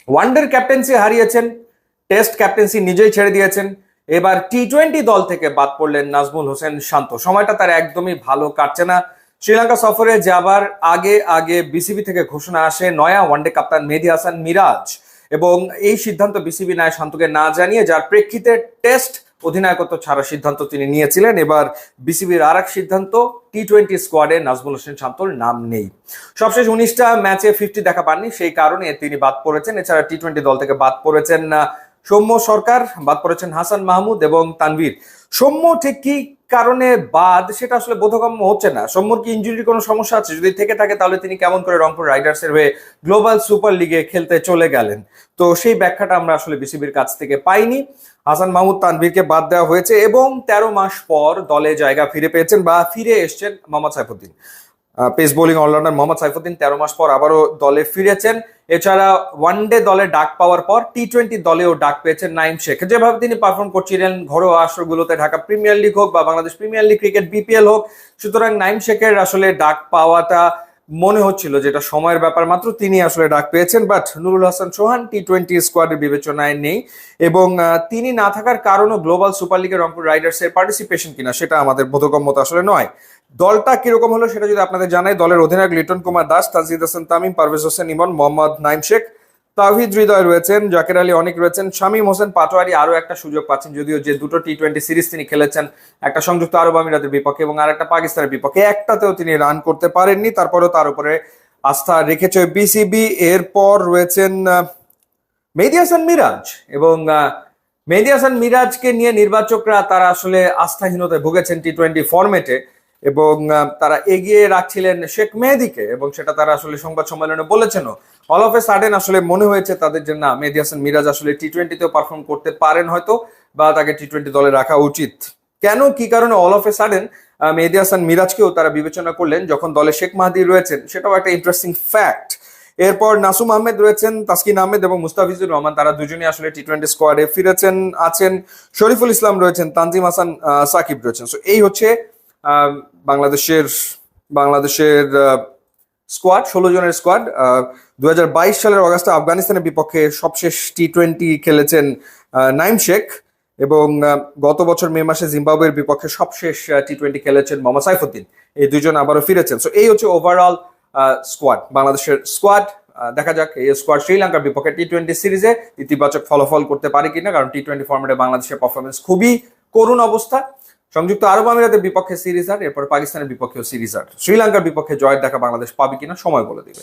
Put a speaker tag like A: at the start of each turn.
A: ওয়ানডের captaincy হারিয়েছেন, test captaincy নিজেই ছেড়ে দিয়েছেন। এবার টি-20 দল থেকে বাদ পড়লেন নাজমুল হোসেন শান্ত। সময়টা তার একদমই ভালো কাটছে না। শ্রীলঙ্কা সফরে যাবার আগে আগে বিসিবি থেকে ঘোষণা আসে নয়া ওয়ানডে কাপ্তান মেহেদী হাসান মিরাজ, এবং এই সিদ্ধান্ত বিসিবি নেয় শান্তকে না জানিয়ে, যার প্রেক্ষিতে টেস্ট অধিনায়কত্ব ছাড়ার সিদ্ধান্ত তিনি নিয়েছিলেন। এবার বিসিবির আর এক সিদ্ধান্ত, টি-20 স্কোয়াডে নাজমুল হোসেন শান্তর নাম নেই। সবশেষ 19টা ম্যাচে 50 দেখা পাননি, সেই কারণে তিনি বাদ পড়েছেন। এছাড়া টি-20 দল থেকে বাদ পড়েছেন সৌম্য সরকার, বাদ পড়েছেন হাসান মাহমুদ এবং তানভীর। সৌম্য ঠিক কি কারণে বাদ সেটা আসলে বোধগম্য হচ্ছে না। সৌম্যর কি ইনজুরির কোনো সমস্যা আছে? যদি থেকে থাকে তাহলে তিনি কেমন করে রংপুর রাইডার্সের হয়ে গ্লোবাল সুপার লিগে খেলতে চলে গেলেন? তো সেই ব্যাখ্যাটা আমরা আসলে বিসিবির কাছ থেকে পাইনি। হাসান মাহমুদ তানভীরকে বাদ দেওয়া হয়েছে এবং 13 মাস পর দলে জায়গা ফিরে পেয়েছেন বা ফিরে এসছেন Mohammad Saifuddin. Pace bowling allrounder Mohammad Saifuddin 13 মাস পর আবারও দলে ফিরেছেন। এছাড়া ওয়ানডে দলে ডাক পাওয়ার পর টি-20 দলেও ডাক পেয়েছেন নাইম শেখ। যেভাবে তিনি পারফর্ম করছিলেন ঘরোয়া আসরগুলোতে, ঢাকা প্রিমিয়ার লিগ হোক বা Bangladesh premier league cricket BPL হোক, সুতরাং নাইম শেখের আসলে ডাক পাওয়াটা মনে হচ্ছিল যেটা সময়ের ব্যাপার মাত্র, তিনি আসলে ডাক পেয়েছেন। বাট নুরুল হাসান সোহান টি-20 স্কোয়াডের বিবেচনায় নেই, এবং তিনি না থাকার কারণও গ্লোবাল সুপার লিগের রংপুর রাইডার্সের পার্টিসিপেশন কিনা সেটা আমাদের বোধগম্যতা আসলে নয়। দলটা কিরকম হলো সেটা যদি আপনাদের জানাই, দলের অধিনায়ক লিটন কুমার দাস, তানজিদ হাসান তামিম, পারভেজ হোসেন ইমন, মোহাম্মদ নাইম শেখ, তাওহিদ হৃদয় রয়েছেন, জাকের আলী অনেক রয়েছেন, শামীম হোসেন পাটোয়ারি আরো একটা সুযোগ পাচ্ছেন, যদিও যে দুটো টি-20 সিরিজ তিনি খেলেছেন, একটা সংযুক্ত আরব আমিরাতের বিপক্ষে এবং আর একটা পাকিস্তানের বিপক্ষে, একটাতেও তিনি রান করতে পারেননি। তারপরেও তার উপরে আস্থা রেখেছে বিসিবি। এরপর রয়েছেন মেহেদী হাসান মিরাজ, এবং মেহেদী হাসান মিরাজকে নিয়ে নির্বাচকরা তারা আসলে আস্থাহীনতায় ভুগেছেন টি-20 ফরম্যাটে, এবং তারা এগিয়ে রাখছিলেন শেখ মেহেদীকে, এবং সেটা তারা আসলে সংবাদ সম্মেলনে বলেছেনও। অল অফ এ সাডেন আসলে মনে হয়েছে তাদের যে না, মেহেদী হাসান মিরাজ আসলে টি-20তেও পারফর্ম করতে পারেন হয়তো, বা তাকে টি-20 দলে রাখা উচিত। কেন, কি কারণে অল অফ এ সাডেন মেহেদী হাসান মিরাজকেও তারা বিবেচনা করলেন যখন দলে শেখ মাহাদি রয়েছেন, সেটাও একটা ইন্টারেস্টিং ফ্যাক্ট। এরপর নাসুম আহমেদ রয়েছেন, তাসকিন আহমেদ এবং মুস্তাফিজুর রহমান, তারা দুজনেই আসলে টি-20 স্কোয়াডে ফিরেছেন আছেন। শরীফুল ইসলাম রয়েছেন, তানজিম হাসান সাকিব রয়েছেন। সো এই হচ্ছে বাংলাদেশের স্কোয়াড, 16 জনের স্কোয়াড। 2022 সালের অগাস্টে আফগানিস্তানের বিপক্ষে সবশেষ টি-20 খেলেছেন নাইম শেখ, এবং গত বছর মে মাসে জিম্বাবুয়ের বিপক্ষে সবশেষ টি-20 খেলেছেন মোহাম্মদ সাইফুদ্দিন। এই দুজন আবারও ফিরেছেন। সো এই হচ্ছে ওভারঅল স্কোয়াড, বাংলাদেশের স্কোয়াড। দেখা যাক এই স্কোয়াড শ্রীলঙ্কার বিপক্ষে টি-20 সিরিজে ইতিবাচক ফলাফল করতে পারে কিনা, কারণ টি-20 ফরম্যাটে বাংলাদেশের পারফরমেন্স খুবই করুণ অবস্থা। সংযুক্ত আরব আমিরাতের বিপক্ষে সিরিজ আর, এরপর পাকিস্তানের বিপক্ষেও সিরিজ আর, শ্রীলঙ্কার বিপক্ষে জয়ের দেখা বাংলাদেশ পাবে কিনা সময় বলে দিবে।